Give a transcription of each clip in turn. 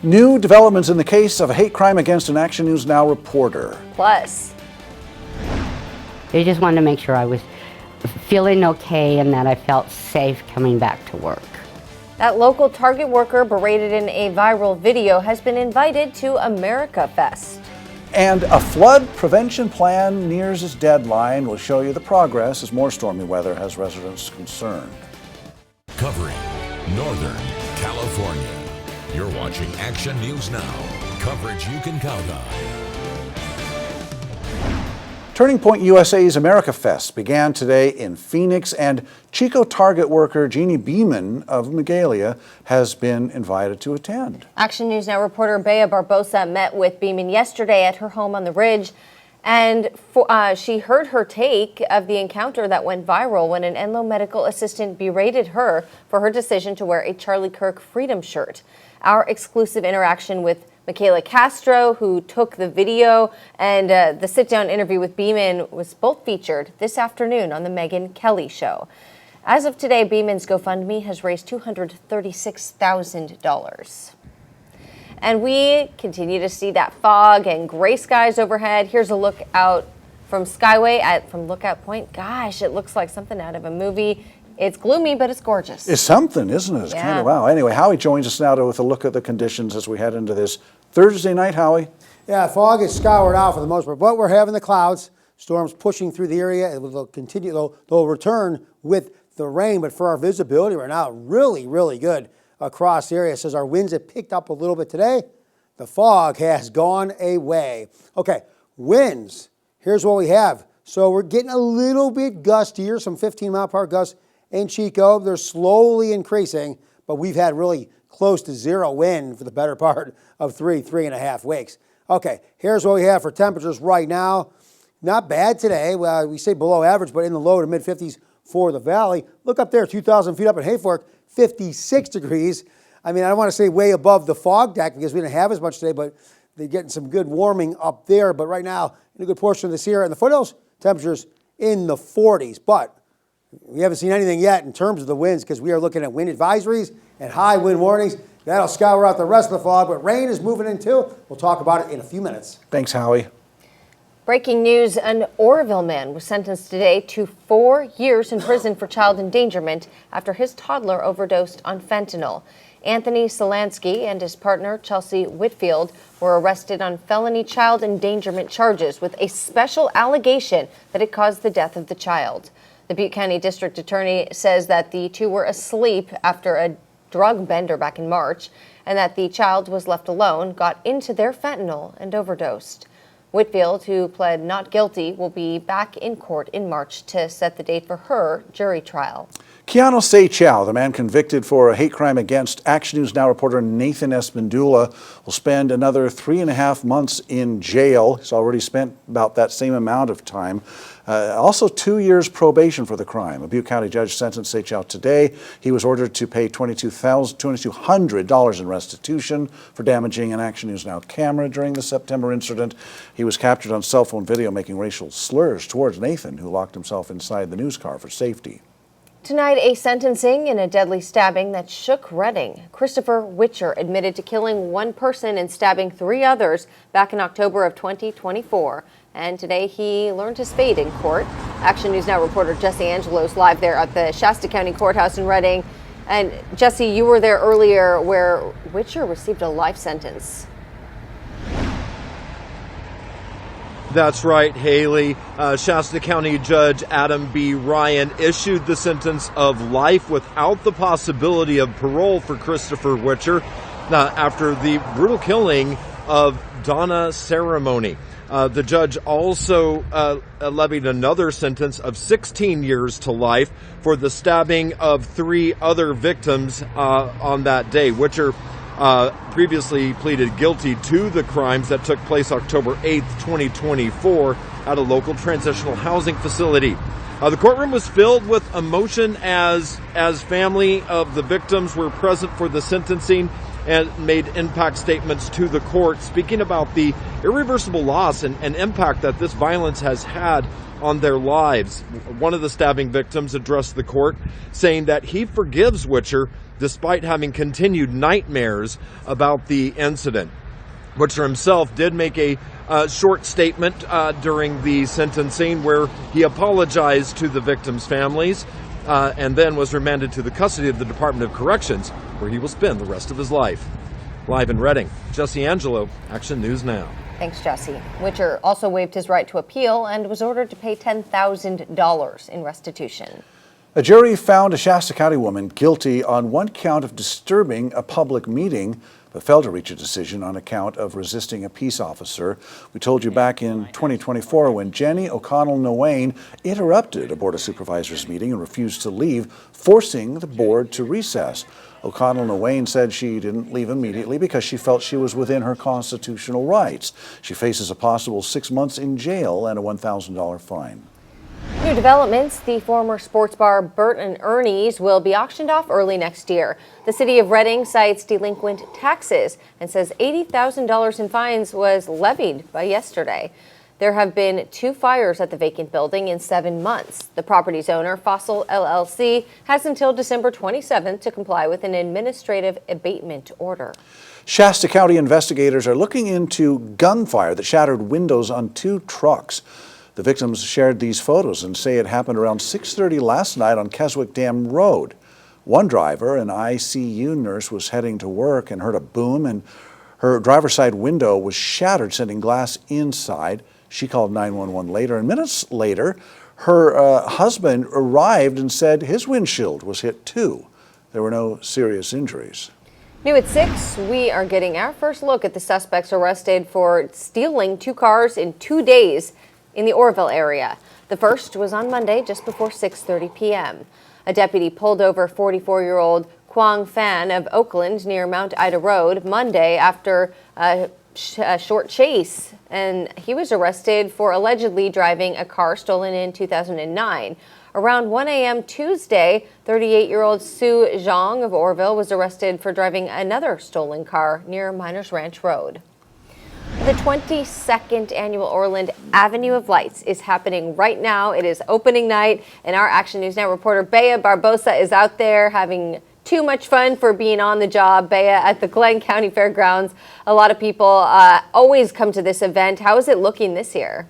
New developments in the case of a hate crime against an Action News Now reporter. Plus, they just wanted to make sure I was feeling okay and that I felt safe coming back to work. that local Target worker berated in a viral video has been invited to America Fest. And a flood prevention plan nears its deadline. We'll show you the progress as more stormy weather has residents concerned. Covering Northern California. You're watching Action News Now. Coverage you can count on. Turning Point USA's America Fest began today in Phoenix, and Chico Target worker Jeannie Beeman of Magalia has been invited to attend. Action News Now reporter Bea Barbosa met with Beeman yesterday at her home on the Ridge, and she heard her take of the encounter that went viral when an Enloe medical assistant berated her for her decision to wear a Charlie Kirk Freedom shirt. Our exclusive interaction with Michaela Castro, who took the video, and the sit-down interview with Beeman was both featured this afternoon on the Megyn Kelly Show. As of today, Beeman's GoFundMe has raised $236,000. And we continue to see that fog and gray skies overhead. Here's a look out from Skyway from Lookout Point. Gosh, it looks like something out of a movie. It's gloomy, but it's gorgeous. It's something, isn't it? It's kind of wow. Anyway, Howie joins us now with a look at the conditions as we head into this Thursday night, Howie. Yeah, fog is scoured out for the most part, but we're having the clouds, storms pushing through the area. They'll continue, they'll return with the rain, but for our visibility right now, really, really good across the area. It says our winds have picked up a little bit today. The fog has gone away. Okay, winds. Here's what we have. So we're getting a little bit gustier, some 15-mile-per-hour gusts in Chico. They're slowly increasing, but we've had really close to zero wind for the better part of 3.5 weeks. Okay, here's what we have for temperatures right now. Not bad today. Well, we say below average, but in the low to mid-50s for the valley. Look up there, 2,000 feet up in Hayfork, 56 degrees. I mean, I don't want to say way above the fog deck because we didn't have as much today, but they're getting some good warming up there. But right now, in a good portion of the Sierra and the foothills, temperatures in the 40s. But we haven't seen anything yet in terms of the winds because we are looking at wind advisories and high wind warnings. That'll scour out the rest of the fog, but rain is moving in too. We'll talk about it in a few minutes. Thanks, Howie. Breaking news, an Oroville man was sentenced today to 4 years in prison for child endangerment after his toddler overdosed on fentanyl. Anthony Solansky and his partner, Chelsea Whitfield, were arrested on felony child endangerment charges with a special allegation that it caused the death of the child. The Butte County District Attorney says that the two were asleep after a drug bender back in March and that the child was left alone, got into their fentanyl, and overdosed. Whitfield, who pled not guilty, will be back in court in March to set the date for her jury trial. Keanu Seychao, the man convicted for a hate crime against Action News Now reporter Nathan Espindula, will spend another 3.5 months in jail. He's already spent about that same amount of time. Also 2 years probation for the crime. A Butte County judge sentenced Seychao today. He was ordered to pay $2,200 in restitution for damaging an Action News Now camera during the September incident. He was captured on cell phone video making racial slurs towards Nathan, who locked himself inside the news car for safety. Tonight, a sentencing in a deadly stabbing that shook Reading. Christopher Witcher admitted to killing one person and stabbing 3 others back in October of 2024. And today he learned his fate in court. Action News Now reporter Jesse Angelo's live there at the Shasta County Courthouse in Reading. And Jesse, you were there earlier where Witcher received a life sentence. That's right, Haley. Shasta County Judge Adam B. Ryan issued the sentence of life without the possibility of parole for Christopher Witcher after the brutal killing of Donna Ceremony. The judge also levied another sentence of 16 years to life for the stabbing of 3 other victims on that day. Witcher previously pleaded guilty to the crimes that took place October 8th, 2024 at a local transitional housing facility. The courtroom was filled with emotion as family of the victims were present for the sentencing and made impact statements to the court, speaking about the irreversible loss and impact that this violence has had on their lives. One of the stabbing victims addressed the court, saying that he forgives Witcher despite having continued nightmares about the incident. Whitcher himself did make a short statement during the sentencing where he apologized to the victims' families and then was remanded to the custody of the Department of Corrections, where he will spend the rest of his life. Live in Reading, Jesse Angelo, Action News Now. Thanks, Jesse. Witcher also waived his right to appeal and was ordered to pay $10,000 in restitution. A jury found a Shasta County woman guilty on one count of disturbing a public meeting, but failed to reach a decision on a count of resisting a peace officer. We told you back in 2024 when Jenny O'Connell Noane interrupted a Board of Supervisors meeting and refused to leave, forcing the board to recess. O'Connell Noane said she didn't leave immediately because she felt she was within her constitutional rights. She faces a possible 6 months in jail and a $1,000 fine. New developments, the former sports bar Bert and Ernie's will be auctioned off early next year. The city of Reading cites delinquent taxes and says $80,000 in fines was levied by yesterday. There have been 2 fires at the vacant building in 7 months. The property's owner, Fossil LLC, has until December 27th to comply with an administrative abatement order. Shasta County investigators are looking into gunfire that shattered windows on 2 trucks. The victims shared these photos and say it happened around 6:30 last night on Keswick Dam Road. One driver, an ICU nurse, was heading to work and heard a boom, and her driver's side window was shattered, sending glass inside. She called 911 later, and minutes later, her husband arrived and said his windshield was hit too. There were no serious injuries. New at 6, we are getting our first look at the suspects arrested for stealing 2 cars in 2 days in the Oroville area. The first was on Monday just before 6:30 p.m. A deputy pulled over 44-year-old Quang Fan of Oakland near Mount Ida Road Monday after a short chase, and he was arrested for allegedly driving a car stolen in 2009. Around 1 a.m. Tuesday, 38-year-old Sue Zhang of Oroville was arrested for driving another stolen car near Miners Ranch Road. The 22nd annual Orland Avenue of Lights is happening right now. It is opening night, and our Action News Now reporter Bea Barbosa is out there having too much fun for being on the job. Bea, at the Glenn County Fairgrounds, a lot of people always come to this event. How is it looking this year?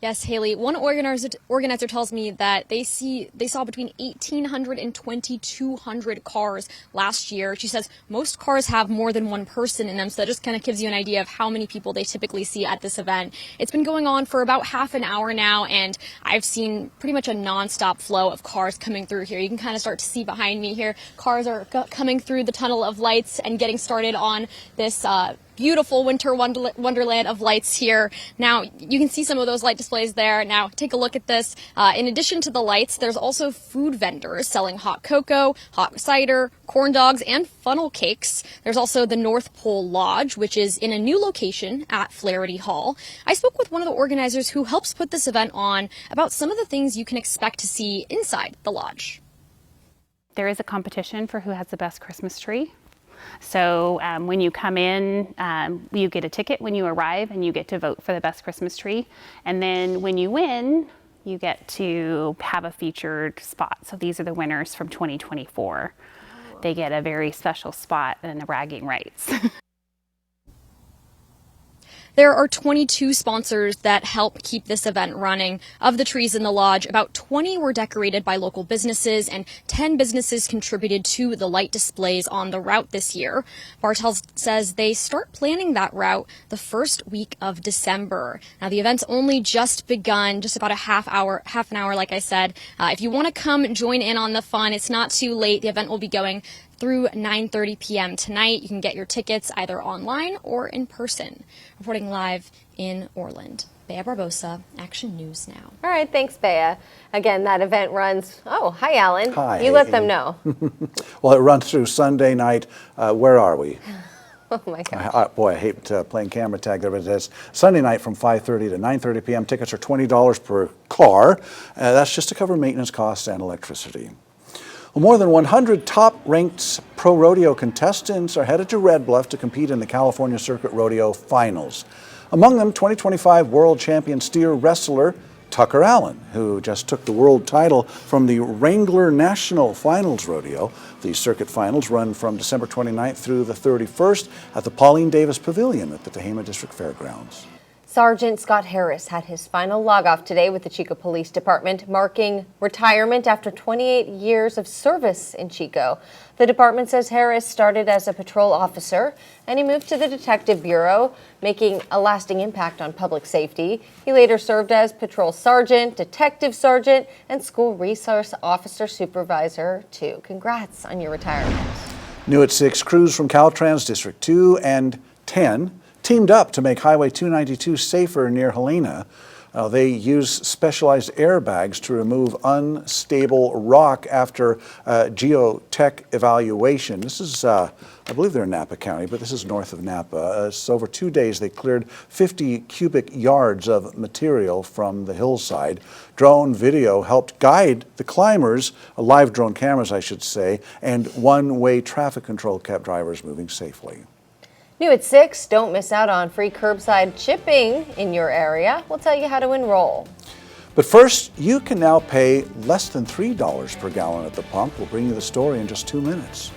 Yes, Haley. One organizer tells me that they saw between 1,800 and 2,200 cars last year. She says most cars have more than one person in them, so that just kind of gives you an idea of how many people they typically see at this event. It's been going on for about half an hour now, and I've seen pretty much a nonstop flow of cars coming through here. You can kind of start to see behind me here, cars are coming through the tunnel of lights and getting started on this beautiful winter wonderland of lights here. Now, you can see some of those light displays there. Now, take a look at this. In addition to the lights, there's also food vendors selling hot cocoa, hot cider, corn dogs, and funnel cakes. There's also the North Pole Lodge, which is in a new location at Flaherty Hall. I spoke with one of the organizers who helps put this event on about some of the things you can expect to see inside the lodge. There is a competition for who has the best Christmas tree. So when you come in, you get a ticket when you arrive, and you get to vote for the best Christmas tree. And then when you win, you get to have a featured spot. So these are the winners from 2024. They get a very special spot and the bragging rights. There are 22 sponsors that help keep this event running. Of the trees in the lodge, about 20 were decorated by local businesses, and 10 businesses contributed to the light displays on the route this year. Bartels says they start planning that route the first week of December. Now, the event's only just begun, just about a half an hour, like I said. If you want to come join in on the fun, it's not too late. The event will be going through 9:30 p.m. tonight. You can get your tickets either online or in person. Reporting live in Orland, Bea Barbosa, Action News Now. All right, thanks, Bea. Again, that event runs. Oh, hi, Alan. Hi. You let them know. Well, it runs through Sunday night. Where are we? Oh my gosh. Boy, I hate playing camera tag there, but it's Sunday night from 5:30 to 9:30 p.m. Tickets are $20 per car. That's just to cover maintenance costs and electricity. Well, more than 100 top-ranked pro rodeo contestants are headed to Red Bluff to compete in the California Circuit Rodeo Finals. Among them, 2025 world champion steer wrestler Tucker Allen, who just took the world title from the Wrangler National Finals Rodeo. The circuit finals run from December 29th through the 31st at the Pauline Davis Pavilion at the Tehama District Fairgrounds. Sergeant Scott Harris had his final log-off today with the Chico Police Department, marking retirement after 28 years of service in Chico. The department says Harris started as a patrol officer and he moved to the Detective Bureau, making a lasting impact on public safety. He later served as patrol sergeant, detective sergeant, and school resource officer supervisor too. Congrats on your retirement. New at 6, crews from Caltrans District 2 and 10 teamed up to make Highway 292 safer near Helena. They use specialized airbags to remove unstable rock after geotech evaluation. This is, I believe they're in Napa County, but this is north of Napa. So over 2 days, they cleared 50 cubic yards of material from the hillside. Drone video helped guide the climbers, live drone cameras, I should say, and one-way traffic control kept drivers moving safely. New at 6, don't miss out on free curbside chipping in your area. We'll tell you how to enroll. But first, you can now pay less than $3 per gallon at the pump. We'll bring you the story in just 2 minutes.